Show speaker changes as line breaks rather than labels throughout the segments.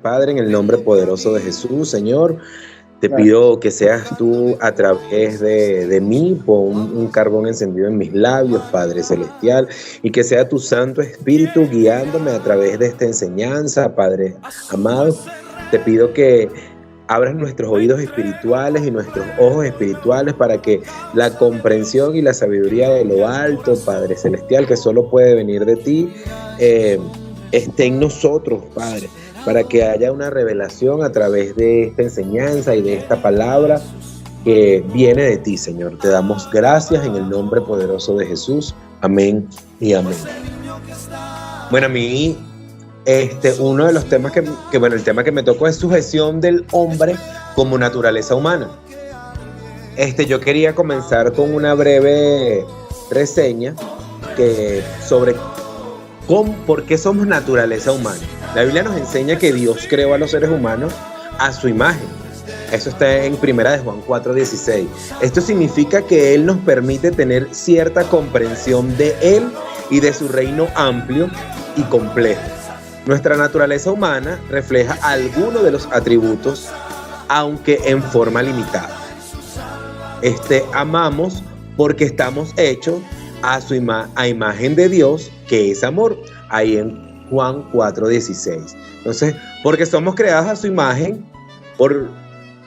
Padre, en el nombre poderoso de Jesús, Señor, te pido que seas tú a través de mí, pon un carbón encendido en mis labios, Padre Celestial, y que sea tu Santo Espíritu guiándome a través de esta enseñanza, Padre amado. Te pido que abras nuestros oídos espirituales y nuestros ojos espirituales para que la comprensión y la sabiduría de lo alto, Padre Celestial, que solo puede venir de ti, esté en nosotros, Padre, para que haya una revelación a través de esta enseñanza y de esta palabra que viene de ti, Señor. Te damos gracias en el nombre poderoso de Jesús. Amén y amén. Bueno, a mí, uno de los temas el tema que me tocó es sujeción del hombre como naturaleza humana. Yo quería comenzar con una breve reseña sobre por qué somos naturaleza humana. La Biblia nos enseña que Dios creó a los seres humanos a su imagen. Eso está en 1 de Juan 4:16. Esto significa que Él nos permite tener cierta comprensión de Él y de su reino amplio y complejo. Nuestra naturaleza humana refleja algunos de los atributos, aunque en forma limitada. Amamos porque estamos hechos a imagen de Dios, que es amor, ahí en Juan 4:16. Entonces, porque somos creados a su imagen,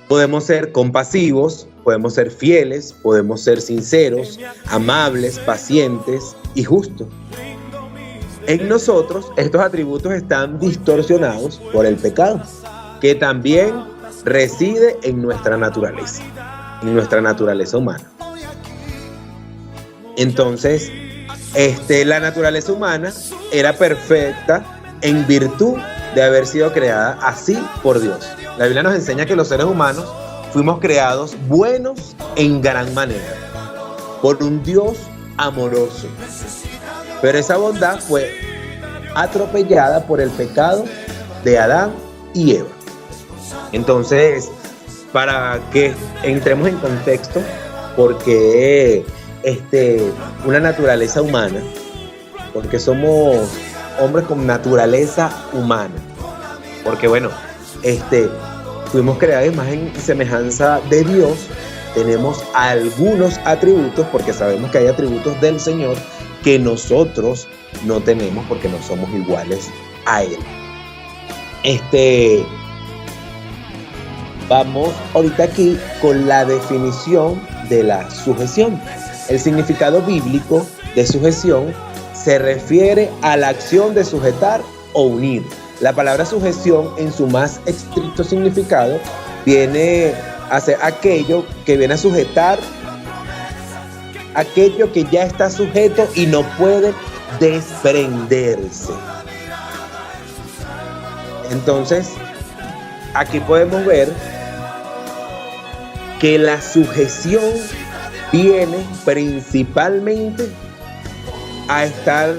podemos ser compasivos, podemos ser fieles, podemos ser sinceros, amables, pacientes y justos. En nosotros, estos atributos están distorsionados por el pecado, que también reside en nuestra naturaleza humana. Entonces, la naturaleza humana era perfecta en virtud de haber sido creada así por Dios. La Biblia nos enseña que los seres humanos fuimos creados buenos en gran manera por un Dios amoroso. Pero esa bondad fue atropellada por el pecado de Adán y Eva. Entonces, para que entremos en contexto, porque una naturaleza humana, porque somos hombres con naturaleza humana, porque fuimos creados en imagen y semejanza de Dios. Tenemos algunos atributos, porque sabemos que hay atributos del Señor que nosotros no tenemos porque no somos iguales a Él. Vamos ahorita aquí con la definición de la sujeción. El significado bíblico de sujeción se refiere a la acción de sujetar o unir. La palabra sujeción, en su más estricto significado, viene a ser aquello que viene a sujetar aquello que ya está sujeto y no puede desprenderse. Entonces, aquí podemos ver que la sujeción viene principalmente a estar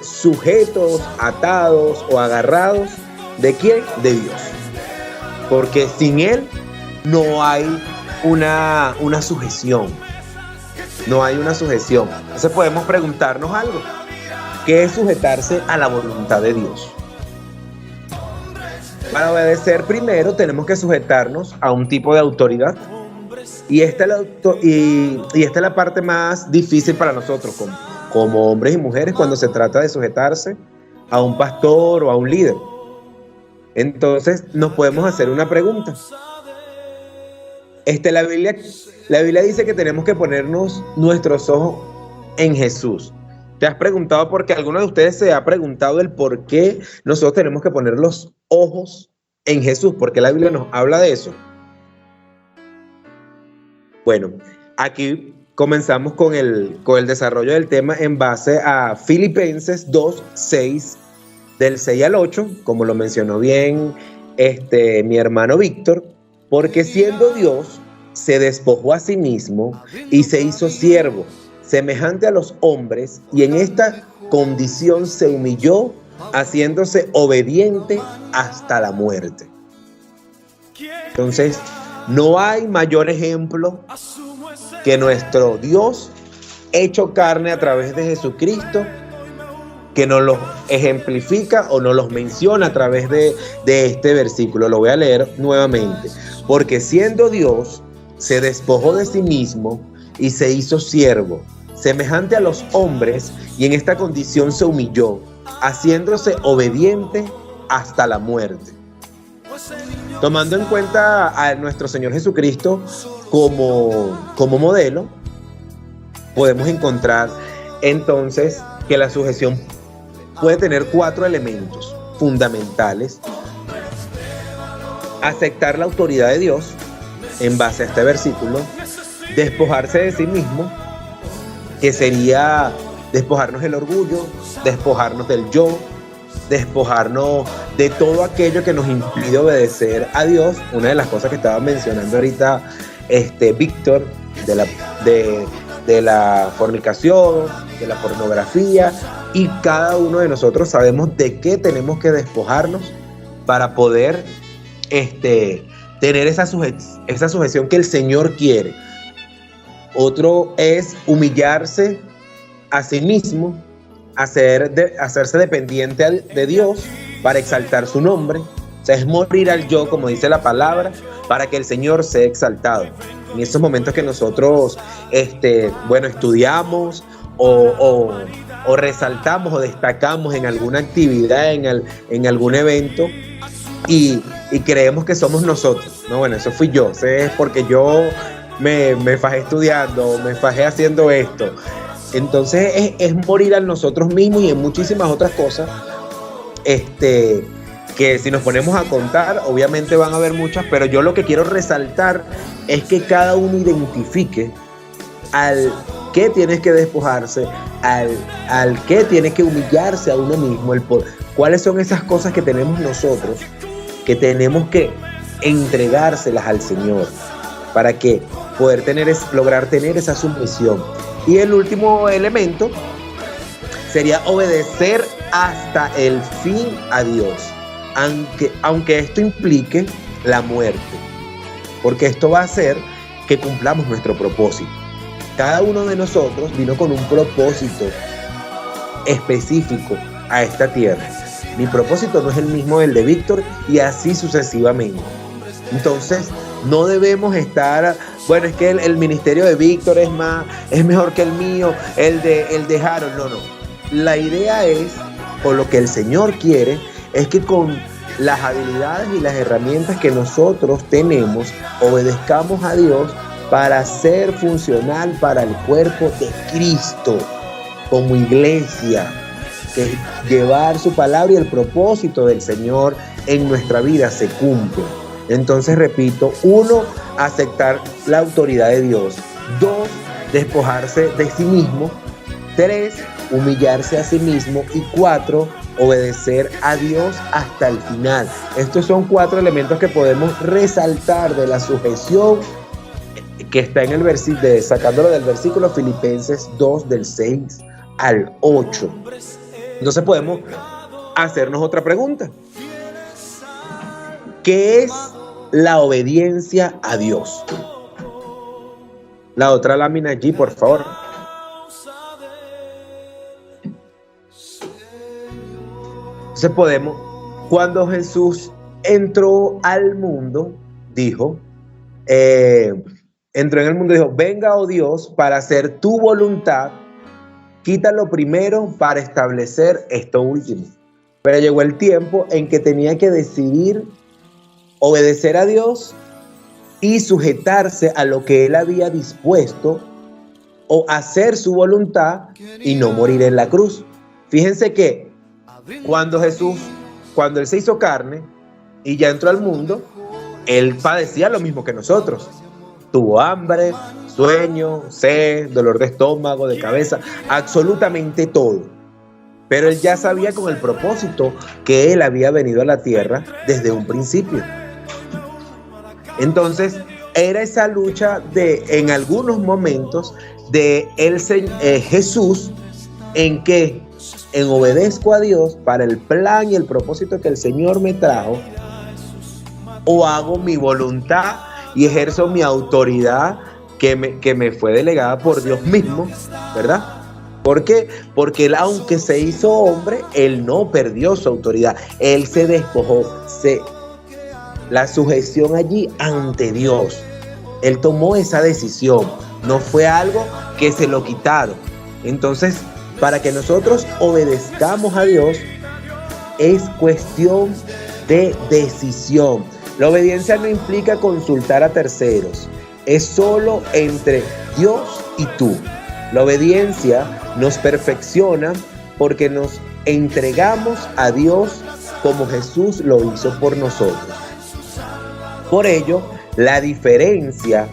sujetos, atados o agarrados. ¿De quién? De Dios. Porque sin Él no hay una sujeción. No hay una sujeción. Entonces podemos preguntarnos algo. ¿Qué es sujetarse a la voluntad de Dios? Para obedecer primero tenemos que sujetarnos a un tipo de autoridad. Y esta es la parte más difícil para nosotros como hombres y mujeres cuando se trata de sujetarse a un pastor o a un líder. Entonces nos podemos hacer una pregunta. La Biblia dice que tenemos que ponernos nuestros ojos en Jesús. ¿Te has preguntado por qué? ¿Alguno de ustedes se ha preguntado el por qué nosotros tenemos que poner los ojos en Jesús? ¿Por qué la Biblia nos habla de eso? Bueno, aquí comenzamos con el desarrollo del tema en base a Filipenses 2:6, del 6 al 8, como lo mencionó bien mi hermano Víctor, porque siendo Dios, se despojó a sí mismo y se hizo siervo, semejante a los hombres, y en esta condición se humilló, haciéndose obediente hasta la muerte. Entonces, no hay mayor ejemplo que nuestro Dios hecho carne a través de Jesucristo, que nos los ejemplifica o nos los menciona a través de este versículo. Lo voy a leer nuevamente. Porque siendo Dios, se despojó de sí mismo y se hizo siervo, semejante a los hombres, y en esta condición se humilló, haciéndose obediente hasta la muerte. Tomando en cuenta a nuestro Señor Jesucristo como modelo, podemos encontrar entonces que la sujeción puede tener 4 elementos fundamentales. Aceptar la autoridad de Dios en base a este versículo, despojarse de sí mismo, que sería despojarnos del orgullo, despojarnos del yo, despojarnos de todo aquello que nos impide obedecer a Dios. Una de las cosas que estaba mencionando ahorita Víctor, de la fornicación, de la pornografía, y cada uno de nosotros sabemos de qué tenemos que despojarnos para poder tener esa sujeción que el Señor quiere. Otro es humillarse a sí mismo, hacerse dependiente de Dios para exaltar su nombre. O sea, es morir al yo, como dice la palabra, para que el Señor sea exaltado. En esos momentos que nosotros estudiamos o resaltamos o destacamos en alguna actividad, en algún evento, y creemos que somos nosotros. No, bueno, eso fui yo. Es porque yo me fajé estudiando, me fajé haciendo esto. Entonces es morir a nosotros mismos y en muchísimas otras cosas que si nos ponemos a contar, obviamente van a haber muchas, pero yo lo que quiero resaltar es que cada uno identifique al que tienes que despojarse, al que tiene que humillarse a uno mismo, cuáles son esas cosas que tenemos nosotros, que tenemos que entregárselas al Señor para que lograr tener esa sumisión. Y el último elemento sería obedecer hasta el fin a Dios, aunque esto implique la muerte, porque esto va a hacer que cumplamos nuestro propósito. Cada uno de nosotros vino con un propósito específico a esta tierra. Mi propósito no es el mismo del de Víctor, y así sucesivamente. Entonces, no debemos estar, bueno, es que el ministerio de Víctor es mejor que el mío, el de Harold. No. La idea es, o lo que el Señor quiere, es que con las habilidades y las herramientas que nosotros tenemos, obedezcamos a Dios para ser funcional para el cuerpo de Cristo, como iglesia, que llevar su palabra y el propósito del Señor en nuestra vida se cumple. Entonces, repito, 1, aceptar la autoridad de Dios. 2, despojarse de sí mismo. 3, humillarse a sí mismo. Y 4, obedecer a Dios hasta el final. Estos son 4 elementos que podemos resaltar de la sujeción que está en el versículo, sacándolo del versículo Filipenses 2, del 6 al 8. Entonces podemos hacernos otra pregunta. ¿Qué es la obediencia a Dios? La otra lámina allí, por favor. Entonces cuando Jesús entró al mundo, dijo, venga, oh Dios, para hacer tu voluntad, quita lo primero para establecer esto último. Pero llegó el tiempo en que tenía que decidir obedecer a Dios y sujetarse a lo que Él había dispuesto, o hacer su voluntad y no morir en la cruz. Fíjense que cuando Él se hizo carne y ya entró al mundo, Él padecía lo mismo que nosotros. Tuvo hambre, sueño, sed, dolor de estómago, de cabeza, absolutamente todo. Pero Él ya sabía con el propósito que Él había venido a la tierra desde un principio. Entonces, era esa lucha en algunos momentos de Jesús, en obedezco a Dios para el plan y el propósito que el Señor me trajo, o hago mi voluntad y ejerzo mi autoridad que me fue delegada por Dios mismo, ¿verdad? ¿Por qué? Porque él, aunque se hizo hombre, él no perdió su autoridad. Él se despojó, la sujeción allí ante Dios. Él tomó esa decisión. No fue algo que se lo quitaron. Entonces, para que nosotros obedezcamos a Dios, es cuestión de decisión. La obediencia no implica consultar a terceros. Es solo entre Dios y tú. La obediencia nos perfecciona porque nos entregamos a Dios como Jesús lo hizo por nosotros. Por ello, la diferencia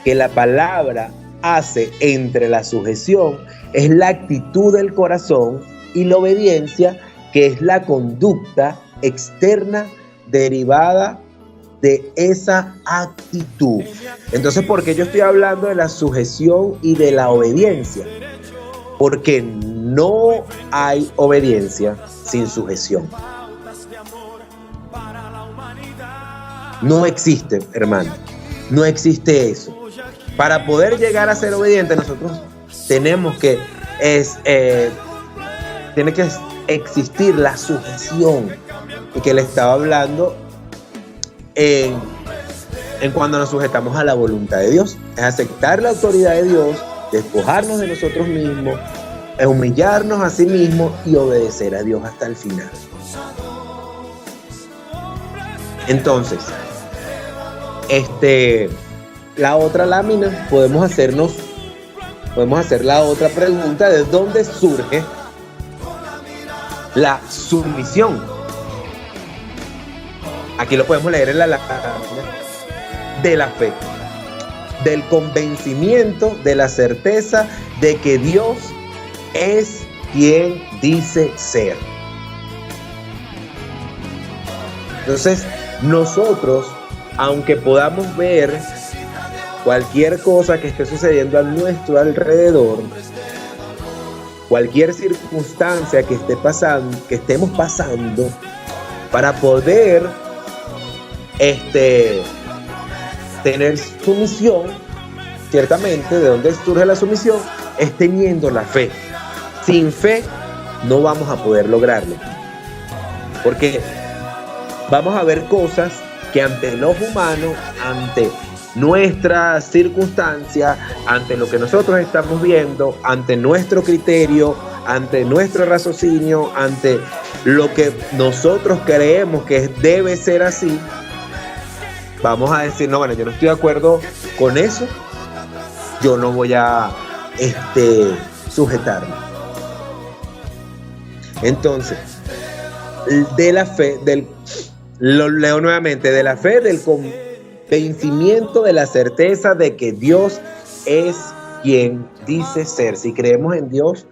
que la palabra hace entre la sujeción es la actitud del corazón y la obediencia, que es la conducta externa derivada de esa actitud. Entonces, ¿por qué yo estoy hablando de la sujeción y de la obediencia? Porque no hay obediencia sin sujeción. No existe, hermano. No existe eso. Para poder llegar a ser obediente, nosotros tenemos que tiene que existir la sujeción, y que le estaba hablando en cuando nos sujetamos a la voluntad de Dios. Es aceptar la autoridad de Dios, despojarnos de nosotros mismos, es humillarnos a sí mismos y obedecer a Dios hasta el final. Entonces, la otra lámina, podemos hacer la otra pregunta: ¿de dónde surge la sumisión? Aquí lo podemos leer en la lámina de la fe, del convencimiento, de la certeza de que Dios es quien dice ser. Entonces, nosotros, aunque podamos ver cualquier cosa que esté sucediendo a nuestro alrededor, cualquier circunstancia que estemos pasando, para poder tener sumisión, ciertamente, ¿de dónde surge la sumisión? Es teniendo la fe. Sin fe no vamos a poder lograrlo, porque vamos a ver cosas que ante el ojo humano, ante nuestra circunstancia, ante lo que nosotros estamos viendo, ante nuestro criterio, ante nuestro raciocinio, ante lo que nosotros creemos que debe ser así, vamos a decir: no, bueno, yo no estoy de acuerdo con eso, yo no voy a sujetarme. Entonces, de la fe, lo leo nuevamente, de la fe, del convencimiento, de la certeza de que Dios es quien dice ser. Si creemos en Dios,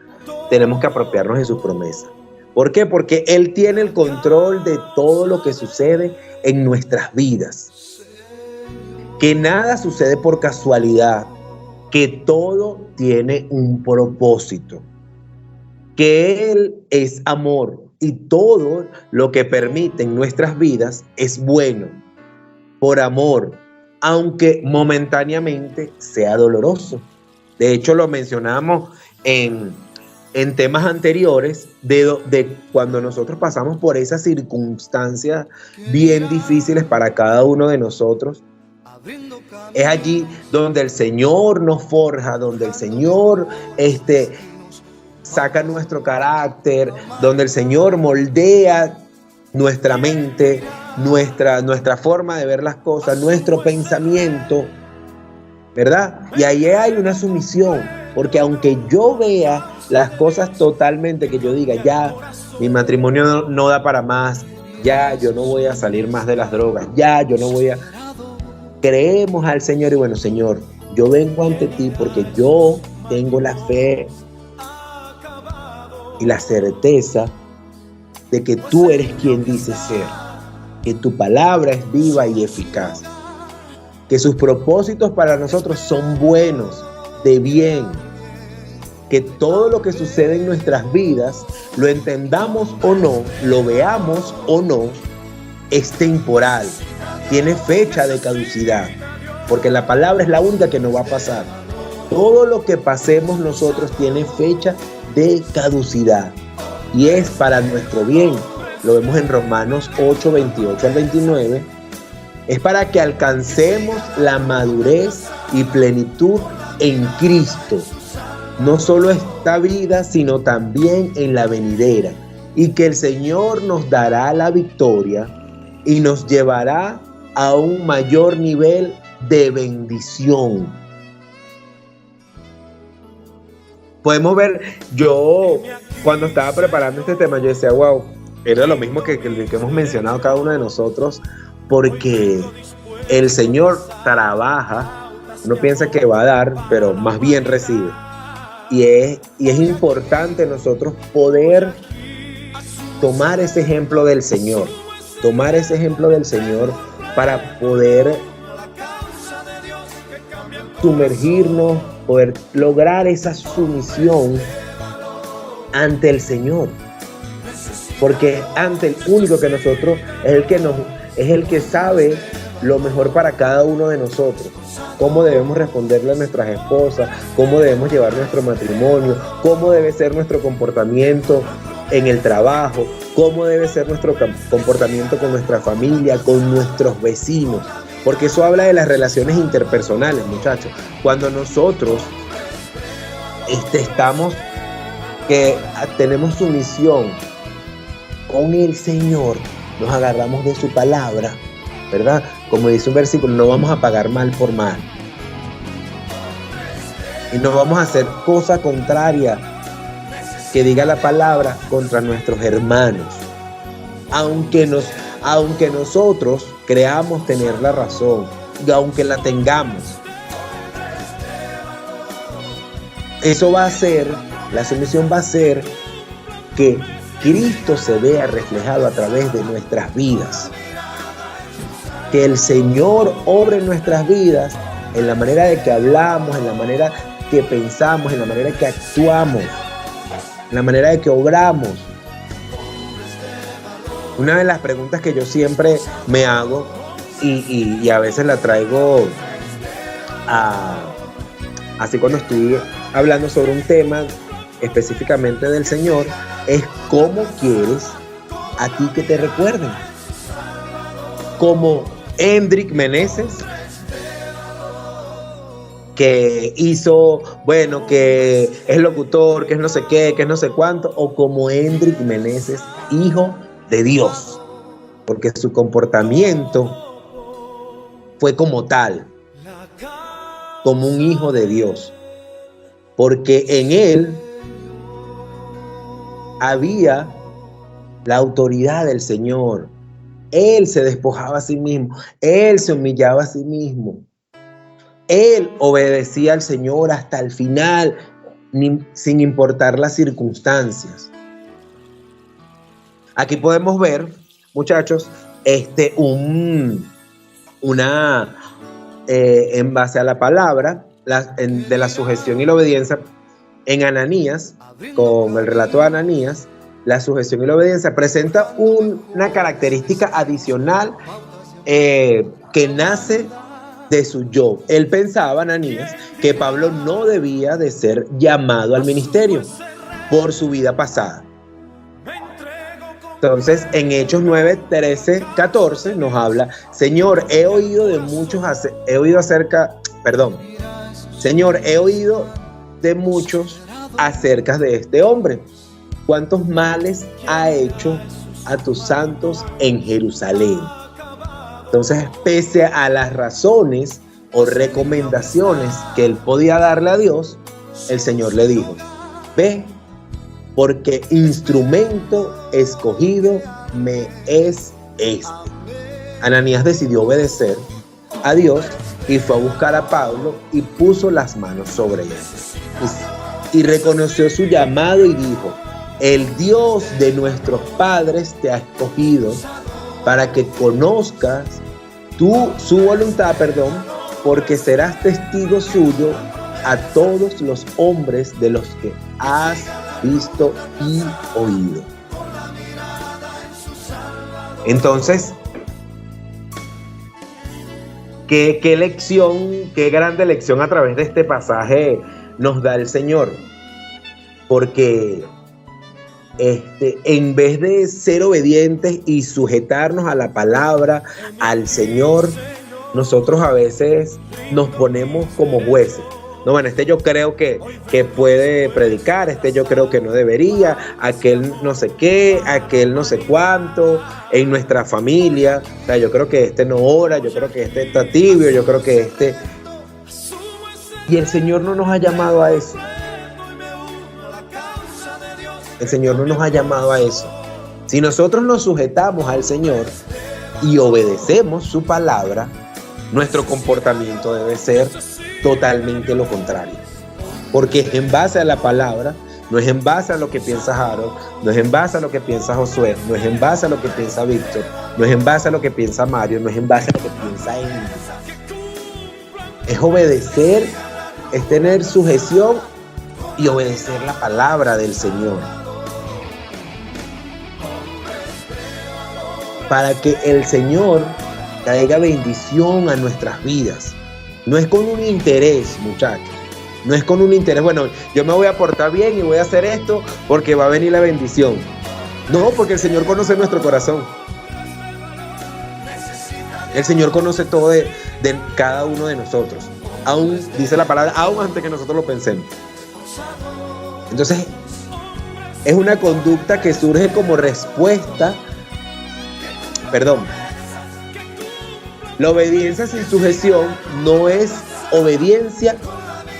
tenemos que apropiarnos de sus promesas. ¿Por qué? Porque Él tiene el control de todo lo que sucede en nuestras vidas. Que nada sucede por casualidad, que todo tiene un propósito, que Él es amor y todo lo que permite en nuestras vidas es bueno, por amor, aunque momentáneamente sea doloroso. De hecho, lo mencionamos en temas anteriores de cuando nosotros pasamos por esas circunstancias bien difíciles para cada uno de nosotros. Es allí donde el Señor nos forja, donde el Señor saca nuestro carácter, donde el Señor moldea nuestra mente, nuestra forma de ver las cosas, nuestro pensamiento, ¿verdad? Y ahí hay una sumisión, porque aunque yo vea las cosas totalmente, que yo diga: ya, mi matrimonio no da para más, ya, yo no voy a salir más de las drogas, ya, yo no voy a... Creemos al Señor y bueno, Señor, yo vengo ante ti porque yo tengo la fe y la certeza de que tú eres quien dice ser, que tu palabra es viva y eficaz, que sus propósitos para nosotros son buenos, de bien, que todo lo que sucede en nuestras vidas, lo entendamos o no, lo veamos o no, es temporal, tiene fecha de caducidad, porque la palabra es la única que nos va a pasar. Todo lo que pasemos nosotros tiene fecha de caducidad y es para nuestro bien. Lo vemos en Romanos 8, 28 al 29. Es para que alcancemos la madurez y plenitud en Cristo, no solo esta vida, sino también en la venidera, y que el Señor nos dará la victoria y nos llevará a un mayor nivel de bendición. Podemos ver, yo cuando estaba preparando este tema, yo decía, wow, era lo mismo que hemos mencionado cada uno de nosotros, porque el Señor trabaja, uno piensa que va a dar, pero más bien recibe. Y es importante nosotros poder tomar ese ejemplo del Señor, para poder sumergirnos, poder lograr esa sumisión ante el Señor. Porque ante el único que nosotros es el que sabe lo mejor para cada uno de nosotros. Cómo debemos responderle a nuestras esposas, cómo debemos llevar nuestro matrimonio, cómo debe ser nuestro comportamiento en el trabajo, cómo debe ser nuestro comportamiento con nuestra familia, con nuestros vecinos. Porque eso habla de las relaciones interpersonales, muchachos. Cuando nosotros tenemos sumisión con el Señor, nos agarramos de su palabra, ¿verdad? Como dice un versículo, no vamos a pagar mal por mal. Y no vamos a hacer cosa contraria que diga la palabra contra nuestros hermanos. Aunque nosotros creamos tener la razón, y aunque la tengamos, la sumisión va a ser que Cristo se vea reflejado a través de nuestras vidas. Que el Señor obre en nuestras vidas, en la manera de que hablamos, en la manera que pensamos, en la manera que actuamos, en la manera de que obramos. Una de las preguntas que yo siempre me hago y a veces la traigo así cuando estoy hablando sobre un tema específicamente del Señor, es cómo quieres a ti que te recuerden. Como Hendrik Meneses, que hizo, que es locutor, que es no sé qué, que es no sé cuánto, o como Hendrik Meneses, hijo de Dios, porque su comportamiento fue como tal, como un hijo de Dios, porque en él había la autoridad del Señor. Él se despojaba a sí mismo, él se humillaba a sí mismo, él obedecía al Señor hasta el final, sin importar las circunstancias. Aquí podemos ver, muchachos, en base a la palabra de la sujeción y la obediencia en Ananías, con el relato de Ananías, la sujeción y la obediencia presenta una característica adicional que nace de su yo. Él pensaba, Ananías, que Pablo no debía de ser llamado al ministerio por su vida pasada. Entonces, en Hechos 9, 13, 14 nos habla, Señor, he oído de muchos acerca de este hombre. ¿Cuántos males ha hecho a tus santos en Jerusalén? Entonces, pese a las razones o recomendaciones que él podía darle a Dios, el Señor le dijo, ve, porque instrumento escogido me es este. Ananías decidió obedecer a Dios y fue a buscar a Pablo y puso las manos sobre él. Y reconoció su llamado y dijo, el Dios de nuestros padres te ha escogido para que conozcas su voluntad, porque serás testigo suyo a todos los hombres de los que has visto y oído. Entonces, ¿qué lección, qué grande lección a través de este pasaje nos da el Señor? porque en vez de ser obedientes y sujetarnos a la palabra, al Señor, nosotros a veces nos ponemos como jueces. No, bueno, yo creo que puede predicar, yo creo que no debería, aquel no sé qué, aquel no sé cuánto, en nuestra familia, o sea, yo creo que no ora, yo creo que está tibio, yo creo que Y el Señor no nos ha llamado a eso. El Señor no nos ha llamado a eso. Si nosotros nos sujetamos al Señor y obedecemos su palabra, nuestro comportamiento debe ser totalmente lo contrario. Porque es en base a la palabra, no es en base a lo que piensa Harold, no es en base a lo que piensa Josué, no es en base a lo que piensa Víctor, no es en base a lo que piensa Mario, no es en base a lo que piensa Emily. Es obedecer, es tener sujeción y obedecer la palabra del Señor. Para que el Señor traiga bendición a nuestras vidas. No es con un interés, muchachos. No es con un interés, bueno, yo me voy a portar bien y voy a hacer esto porque va a venir la bendición. No, porque el Señor conoce nuestro corazón. El Señor conoce todo de cada uno de nosotros. Aún, dice la palabra, aún antes que nosotros lo pensemos. Entonces, es una conducta que surge como respuesta. La obediencia sin sujeción no es obediencia,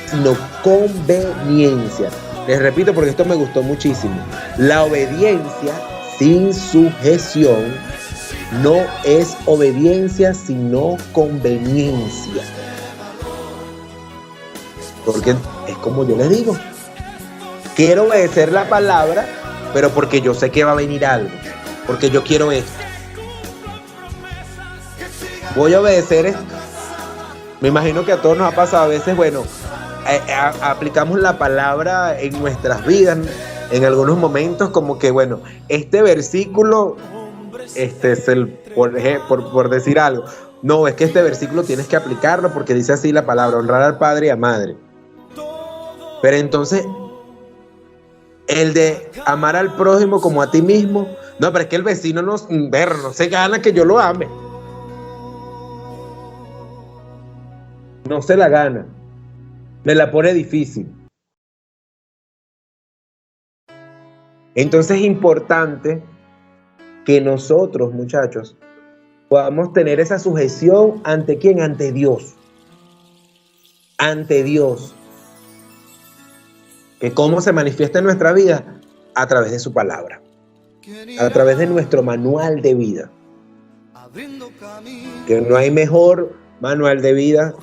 sino conveniencia. Les repito porque esto me gustó muchísimo. La obediencia sin sujeción no es obediencia, sino conveniencia. Porque es como yo les digo, quiero obedecer la palabra, pero porque yo sé que va a venir algo, porque yo quiero esto. Voy a obedecer esto. Me imagino que a todos nos ha pasado a veces, bueno, aplicamos la palabra en nuestras vidas en algunos momentos como que, bueno, este versículo, es por decir algo. No, es que este versículo tienes que aplicarlo porque dice así la palabra, honrar al padre y a madre. Pero entonces, el de amar al prójimo como a ti mismo, no, pero es que el vecino no se gana que yo lo ame. No se la gana. Me la pone difícil. Entonces es importante que nosotros, muchachos, podamos tener esa sujeción ante quién, ante Dios. Ante Dios. Que cómo se manifiesta en nuestra vida a través de su palabra. A través de nuestro manual de vida. Que no hay mejor manual de vida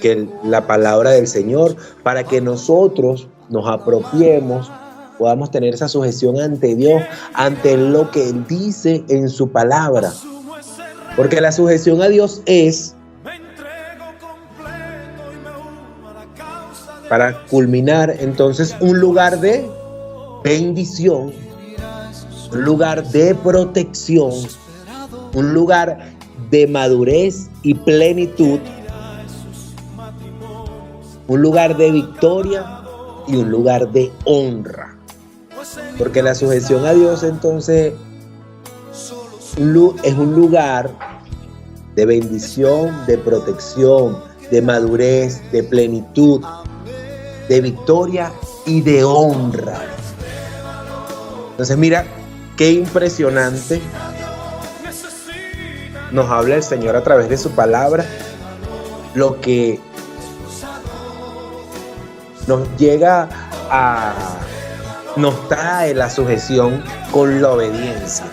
que la palabra del Señor para que nosotros nos apropiemos, podamos tener esa sujeción ante Dios, ante lo que Él dice en su palabra. Porque la sujeción a Dios es, para culminar, entonces, un lugar de bendición, un lugar de protección, un lugar de madurez y plenitud, un lugar de victoria y un lugar de honra. Porque la sujeción a Dios entonces es un lugar de bendición, de protección, de madurez, de plenitud, de victoria y de honra. Entonces mira qué impresionante nos habla el Señor a través de su palabra, lo que nos trae la sujeción con la obediencia.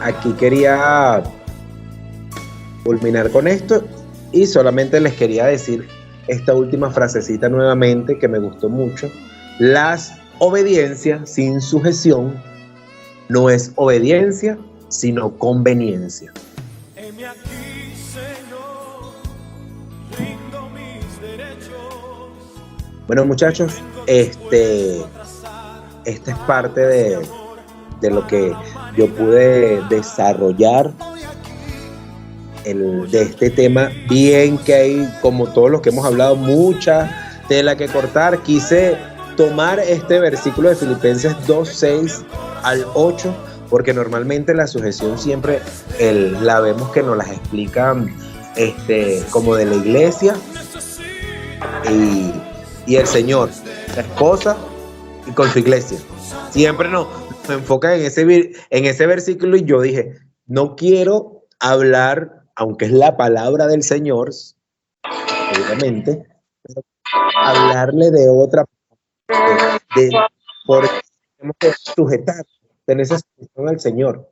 Aquí quería culminar con esto y solamente les quería decir esta última frasecita nuevamente que me gustó mucho. Las obediencia sin sujeción no es obediencia, sino conveniencia. Bueno, muchachos, esta es parte de lo que yo pude desarrollar de este tema, bien que hay, como todos los que hemos hablado, mucha tela que cortar. Quise tomar este versículo de Filipenses 2:6 al 8, porque normalmente la sujeción siempre la vemos que nos las explican como de la iglesia y el Señor, la esposa y con su iglesia. Siempre nos enfocan en ese versículo, y yo dije, no quiero hablar, aunque es la palabra del Señor, obviamente, pero hablarle de otra, porque tenemos que sujetar, tener esa sujetación al Señor.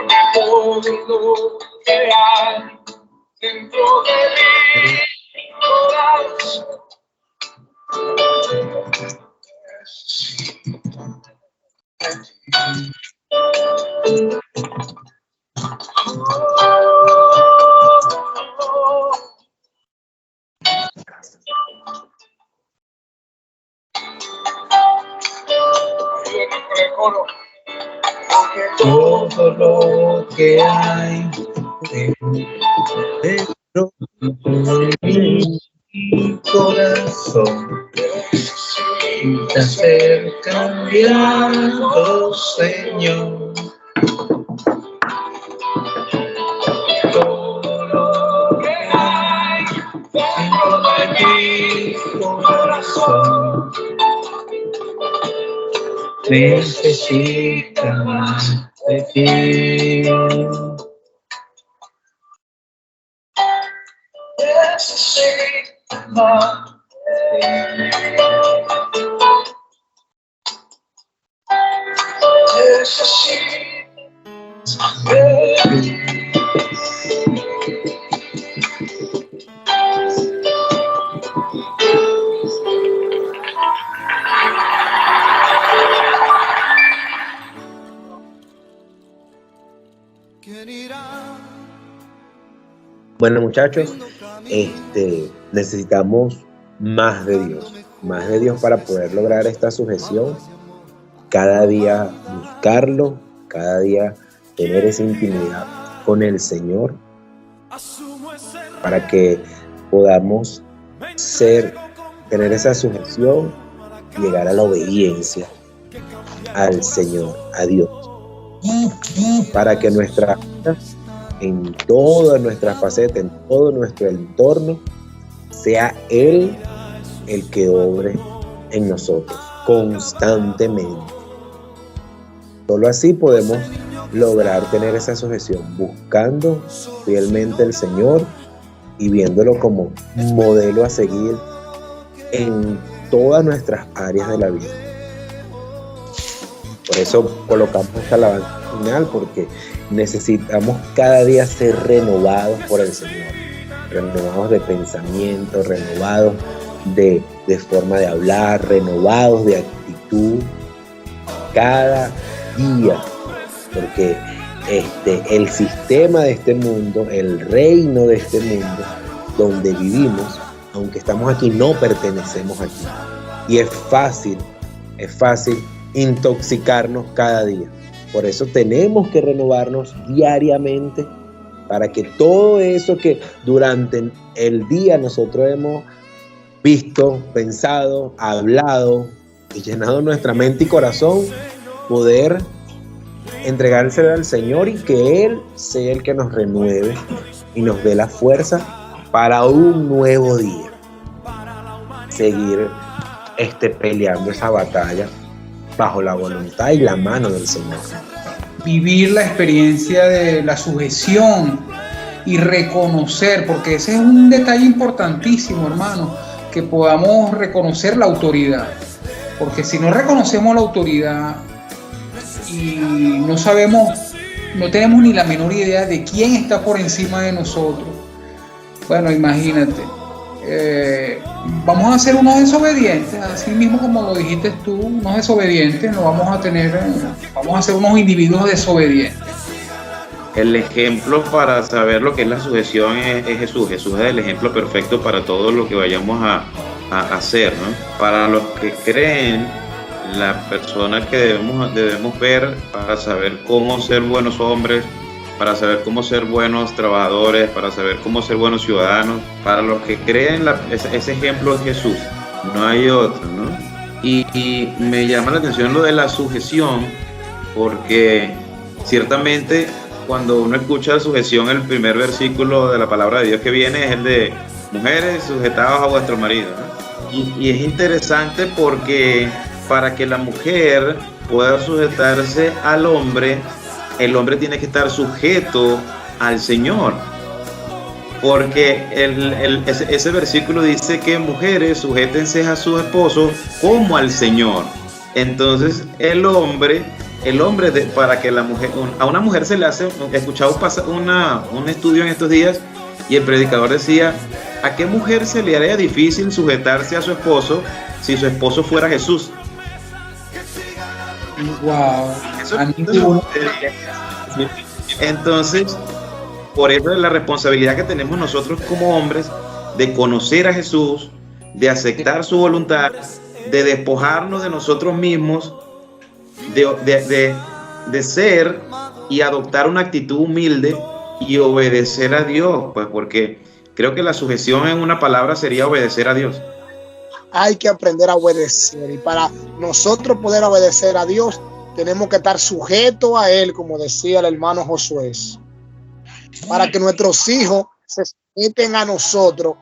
Porque todo lo que hay dentro de mi corazón todo lo que hay dentro de mi corazón necesita ser cambiado, Señor. Todo lo que hay dentro de mi corazón necesita más de ti. Necesita más de ti. Necesita más de ti.
Bueno, muchachos, necesitamos más de Dios para poder lograr esta sujeción. Cada día buscarlo, cada día tener esa intimidad con el Señor, para que podamos tener esa sujeción y llegar a la obediencia al Señor, a Dios, para que nuestra vida, en todas nuestras facetas, en todo nuestro entorno, sea Él el que obre en nosotros constantemente. Solo así podemos lograr tener esa sujeción, buscando fielmente al Señor y viéndolo como un modelo a seguir en todas nuestras áreas de la vida. Por eso colocamos esta alabanza final, porque necesitamos cada día ser renovados por el Señor, renovados de pensamiento, renovados de forma de hablar, renovados de actitud, cada día, porque el sistema de este mundo, el reino de este mundo donde vivimos, aunque estamos aquí, no pertenecemos aquí, y es fácil intoxicarnos cada día. Por eso tenemos que renovarnos diariamente, para que todo eso que durante el día nosotros hemos visto, pensado, hablado y llenado nuestra mente y corazón, poder entregárselo al Señor y que Él sea el que nos renueve y nos dé la fuerza para un nuevo día. Seguir peleando esa batalla bajo la voluntad y la mano del Señor.
Vivir la experiencia de la sujeción y reconocer, porque ese es un detalle importantísimo, hermano, que podamos reconocer la autoridad. Porque si no reconocemos la autoridad y no sabemos, no tenemos ni la menor idea de quién está por encima de nosotros, Bueno, imagínate. Vamos a ser unos desobedientes, así mismo como lo dijiste tú, unos desobedientes, no vamos a tener, vamos a ser unos individuos desobedientes.
El ejemplo para saber lo que es la sujeción es Jesús. Jesús es el ejemplo perfecto para todo lo que vayamos a hacer, ¿no? Para los que creen, la persona que debemos ver para saber cómo ser buenos hombres, para saber cómo ser buenos trabajadores, para saber cómo ser buenos ciudadanos. Para los que creen, ese ejemplo es Jesús, no hay otro, ¿no? Y me llama la atención lo de la sujeción, porque ciertamente cuando uno escucha sujeción, el primer versículo de la palabra de Dios que viene es el de mujeres sujetados a vuestro marido, ¿no? Y es interesante porque para que la mujer pueda sujetarse al hombre, el hombre tiene que estar sujeto al Señor, porque ese versículo dice que mujeres sujétense a sus esposos como al Señor. Entonces el hombre para que a una mujer se le hace, he escuchado un estudio en estos días y el predicador decía, ¿a qué mujer se le haría difícil sujetarse a su esposo si su esposo fuera Jesús?
Wow.
Entonces, por eso es la responsabilidad que tenemos nosotros como hombres de conocer a Jesús, de aceptar su voluntad, de despojarnos de nosotros mismos, de ser y adoptar una actitud humilde y obedecer a Dios, pues porque creo que la sujeción en una palabra sería obedecer a Dios.
Hay que aprender a obedecer, y para nosotros poder obedecer a Dios tenemos que estar sujetos a Él, como decía el hermano Josué. Para que nuestros hijos se sujeten a nosotros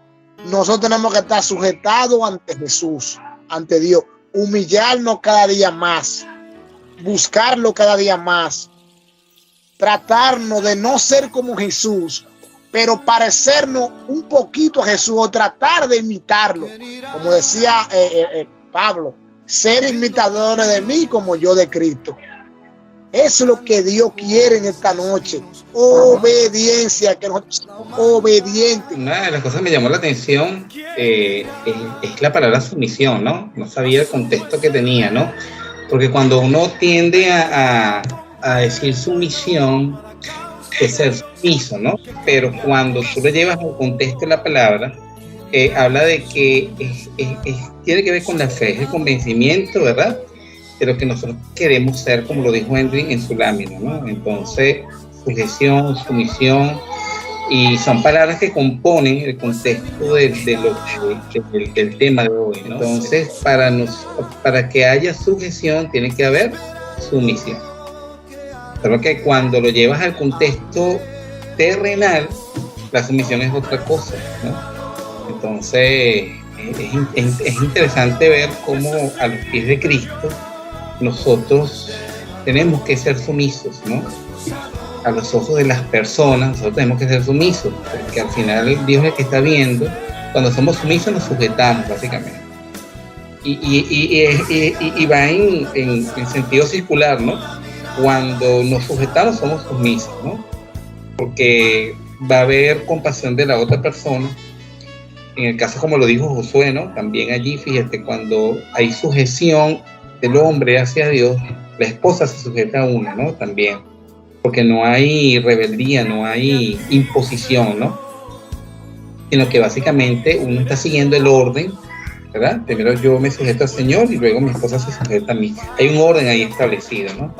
tenemos que estar sujetados ante Jesús, ante Dios, humillarnos cada día más, buscarlo cada día más, tratarnos de no ser como Jesús, pero parecernos un poquito a Jesús o tratar de imitarlo, como decía Pablo, ser imitadores de mí como yo de Cristo. Eso es lo que Dios quiere en esta noche, obediencia, que nosotros somos obedientes.
Una de las cosas que me llamó la atención es la palabra sumisión, ¿no? No sabía el contexto que tenía, ¿no? Porque cuando uno tiende a decir sumisión, es ser sumiso, ¿no? Pero cuando tú lo llevas al contexto de la palabra, habla de que tiene que ver con la fe, es el convencimiento, ¿verdad?, de lo que nosotros queremos ser, como lo dijo Henry en su lámina, ¿no? Entonces, sujeción, sumisión, y son palabras que componen el contexto del tema de hoy, ¿no? Entonces, para que haya sujeción, tiene que haber sumisión. Pero que cuando lo llevas al contexto terrenal, la sumisión es otra cosa, ¿no? Entonces, es interesante ver cómo a los pies de Cristo nosotros tenemos que ser sumisos, ¿no? A los ojos de las personas, nosotros tenemos que ser sumisos, porque al final Dios es el que está viendo. Cuando somos sumisos nos sujetamos, básicamente. Y va en sentido circular, ¿no? Cuando nos sujetamos somos sumisos, ¿no? Porque va a haber compasión de la otra persona. En el caso, como lo dijo Josué, ¿no? También allí, fíjate, cuando hay sujeción del hombre hacia Dios, la esposa se sujeta a uno, ¿no? También, porque no hay rebeldía, no hay imposición, ¿no? Sino que básicamente uno está siguiendo el orden, ¿verdad? Primero yo me sujeto al Señor y luego mi esposa se sujeta a mí. Hay un orden ahí establecido, ¿no?